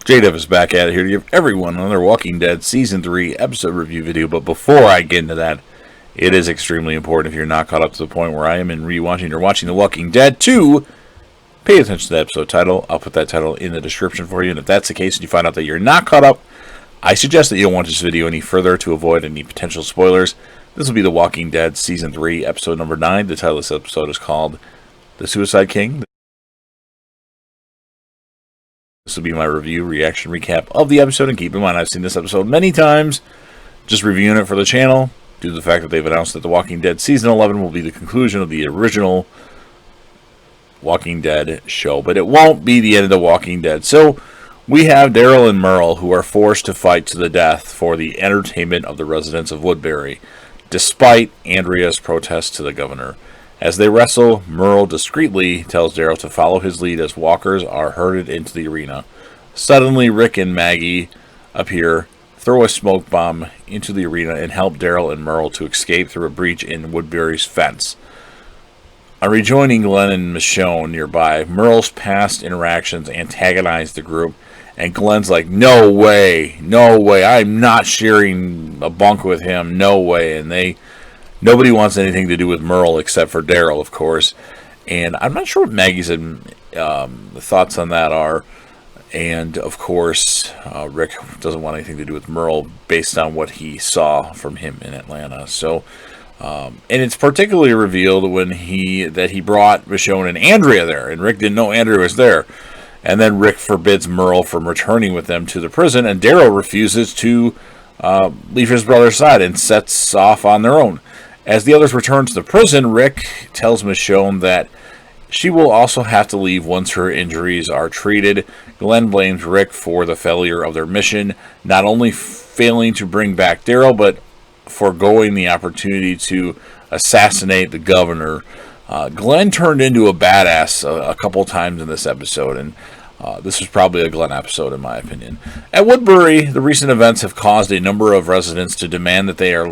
JDev is back at it here to give everyone another Walking Dead Season 3 episode review video. But before I get into that, it is extremely important, if you're not caught up to the point where I am in rewatching or watching The Walking Dead, to pay attention to the episode title. I'll put that title in the description for you. And if that's the case and you find out that you're not caught up, I suggest that you don't watch this video any further to avoid any potential spoilers. This will be The Walking Dead Season 3 episode number 9. The title of this episode is called The Suicide King. This will be my review, reaction, recap of the episode, and keep in mind I've seen this episode many times, just reviewing it for the channel, due to the fact that they've announced that The Walking Dead Season 11 will be the conclusion of the original Walking Dead show, but it won't be the end of The Walking Dead. So, we have Daryl and Merle, who are forced to fight to the death for the entertainment of the residents of Woodbury, despite Andrea's protest to the governor. As they wrestle, Merle discreetly tells Daryl to follow his lead as walkers are herded into the arena. Suddenly, Rick and Maggie appear, throw a smoke bomb into the arena, and help Daryl and Merle to escape through a breach in Woodbury's fence. On rejoining Glenn and Michonne nearby, Merle's past interactions antagonize the group, and Glenn's like, no way, I'm not sharing a bunk with him, no way, and nobody wants anything to do with Merle except for Daryl, of course. And I'm not sure what Maggie's thoughts on that are. And, of course, Rick doesn't want anything to do with Merle based on what he saw from him in Atlanta. So, and it's particularly revealed when he brought Michonne and Andrea there. And Rick didn't know Andrea was there. And then Rick forbids Merle from returning with them to the prison. And Daryl refuses to leave his brother's side and sets off on their own. As the others return to the prison, Rick tells Michonne that she will also have to leave once her injuries are treated. Glenn blames Rick for the failure of their mission, not only failing to bring back Daryl, but foregoing the opportunity to assassinate the governor. Glenn turned into a badass a couple times in this episode, and this was probably a Glenn episode, in my opinion. At Woodbury, the recent events have caused a number of residents to demand that they are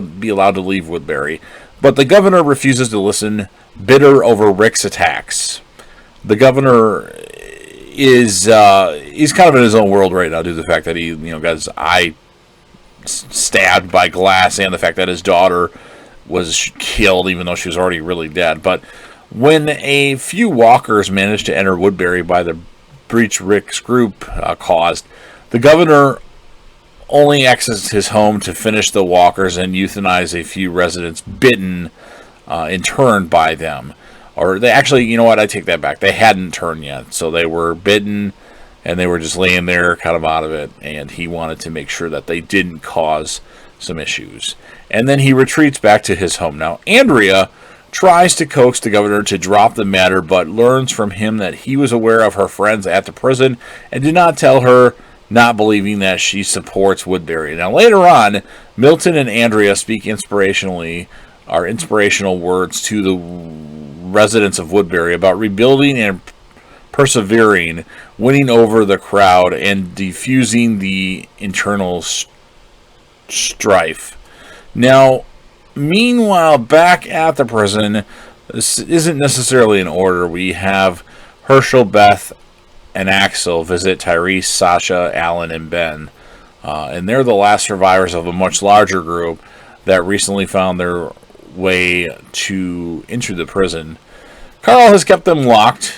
be allowed to leave Woodbury, but the governor refuses to listen, bitter over Rick's attacks. The governor is he's kind of in his own world right now due to the fact that he got his eye stabbed by glass, and the fact that his daughter was killed, even though she was already really dead. But when a few walkers managed to enter Woodbury by the breach Rick's group caused, the governor only exits his home to finish the walkers and euthanize a few residents bitten in turn by them. Or they actually, you know what, I take that back. They hadn't turned yet, so they were bitten and they were just laying there kind of out of it, and he wanted to make sure that they didn't cause some issues. And then he retreats back to his home. Now, Andrea tries to coax the governor to drop the matter, but learns from him that he was aware of her friends at the prison and did not tell her, not believing that she supports Woodbury. Now, later on, Milton and Andrea speak inspirational words to the residents of Woodbury about rebuilding and persevering, winning over the crowd, and defusing the internal strife. Now, meanwhile, back at the prison, this isn't necessarily in order. We have Herschel, Beth, and Axel visit Tyrese, Sasha, Alan, and Ben. And they're the last survivors of a much larger group that recently found their way to enter the prison. Carl has kept them locked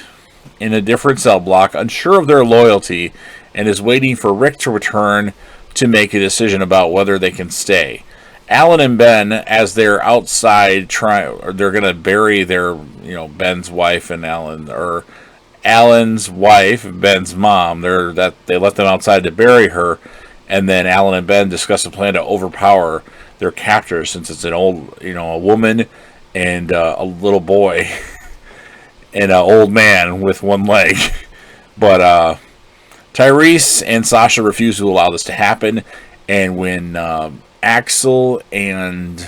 in a different cell block, unsure of their loyalty, and is waiting for Rick to return to make a decision about whether they can stay. Alan and Ben, as they're outside, they're going to bury their, Ben's wife and Alan's wife, Ben's mom. They left them outside to bury her, and then Alan and Ben discuss a plan to overpower their captors, since it's an old, a woman and a little boy and an old man with one leg. But Tyrese and Sasha refuse to allow this to happen, and when Axel and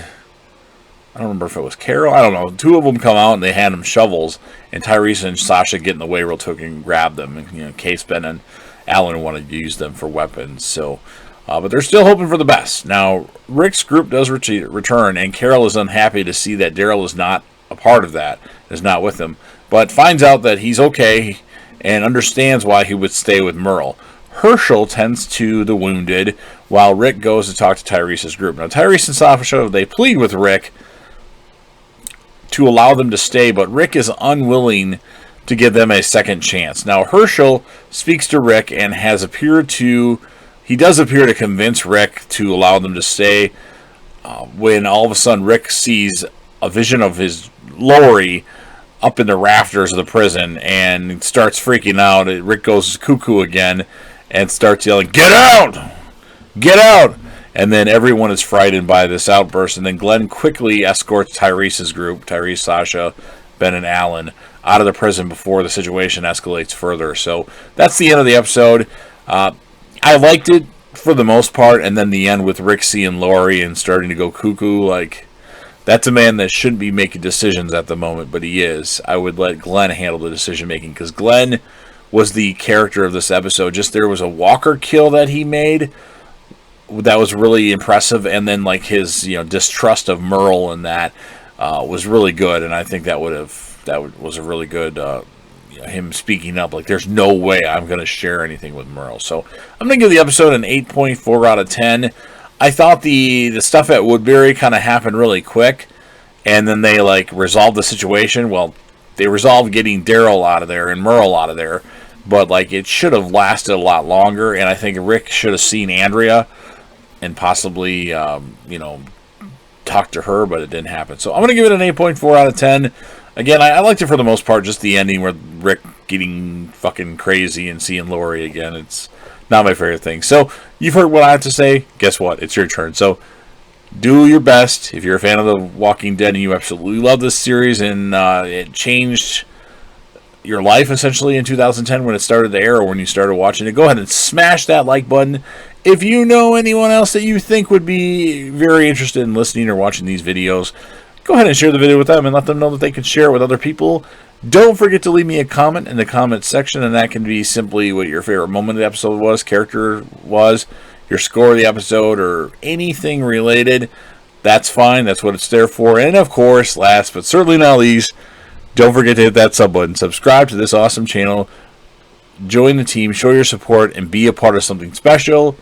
I don't remember if it was Carol, I don't know, two of them come out and they hand them shovels, and Tyrese and Sasha get in the way real quick and grab them, in case Ben and Alan wanted to use them for weapons. So, but they're still hoping for the best. Now, Rick's group does return, and Carol is unhappy to see that Daryl is not a part of that, is not with them, but finds out that he's okay and understands why he would stay with Merle. Herschel tends to the wounded, while Rick goes to talk to Tyrese's group. Now, Tyrese and Sasha, they plead with Rick to allow them to stay, but Rick is unwilling to give them a second chance. Now, Herschel speaks to Rick and he does appear to convince Rick to allow them to stay, when all of a sudden Rick sees a vision of his Lori up in the rafters of the prison and starts freaking out. Rick goes cuckoo again and starts yelling, "Get out! Get out!" And then everyone is frightened by this outburst, and then Glenn quickly escorts Tyrese's group, Tyrese, Sasha, Ben, and Alan, out of the prison before the situation escalates further. So that's the end of the episode. I liked it for the most part, and then the end with Rick seeing Lori and starting to go cuckoo, like, that's a man that shouldn't be making decisions at the moment, but he is. I would let Glenn handle the decision making, because Glenn was the character of this episode. Just there was a Walker kill that he made that was really impressive, and then like his distrust of Merle and that was really good, and I think that was a really good him speaking up, like, there's no way I'm going to share anything with Merle. So I'm going to give the episode an 8.4 out of 10. I thought the stuff at Woodbury kind of happened really quick, and then they like resolved the situation. Well, they resolved getting Daryl out of there and Merle out of there, but like it should have lasted a lot longer, and I think Rick should have seen Andrea and possibly talk to her, but it didn't happen. So I'm going to give it an 8.4 out of 10. Again, I liked it for the most part, just the ending where Rick getting fucking crazy and seeing Lori again. It's not my favorite thing. So you've heard what I have to say. Guess what? It's your turn. So do your best. If you're a fan of The Walking Dead and you absolutely love this series and it changed your life essentially in 2010 when it started to air or when you started watching it, go ahead and smash that like button. If you know anyone else that you think would be very interested in listening or watching these videos, go ahead and share the video with them and let them know that they can share it with other people. Don't forget to leave me a comment in the comment section, and that can be simply what your favorite moment of the episode was, character was, your score of the episode, or anything related. That's fine. That's what it's there for. And of course, last but certainly not least, don't forget to hit that sub button. Subscribe to this awesome channel. Join the team, show your support, and be a part of something special.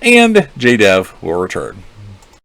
And JDev will return.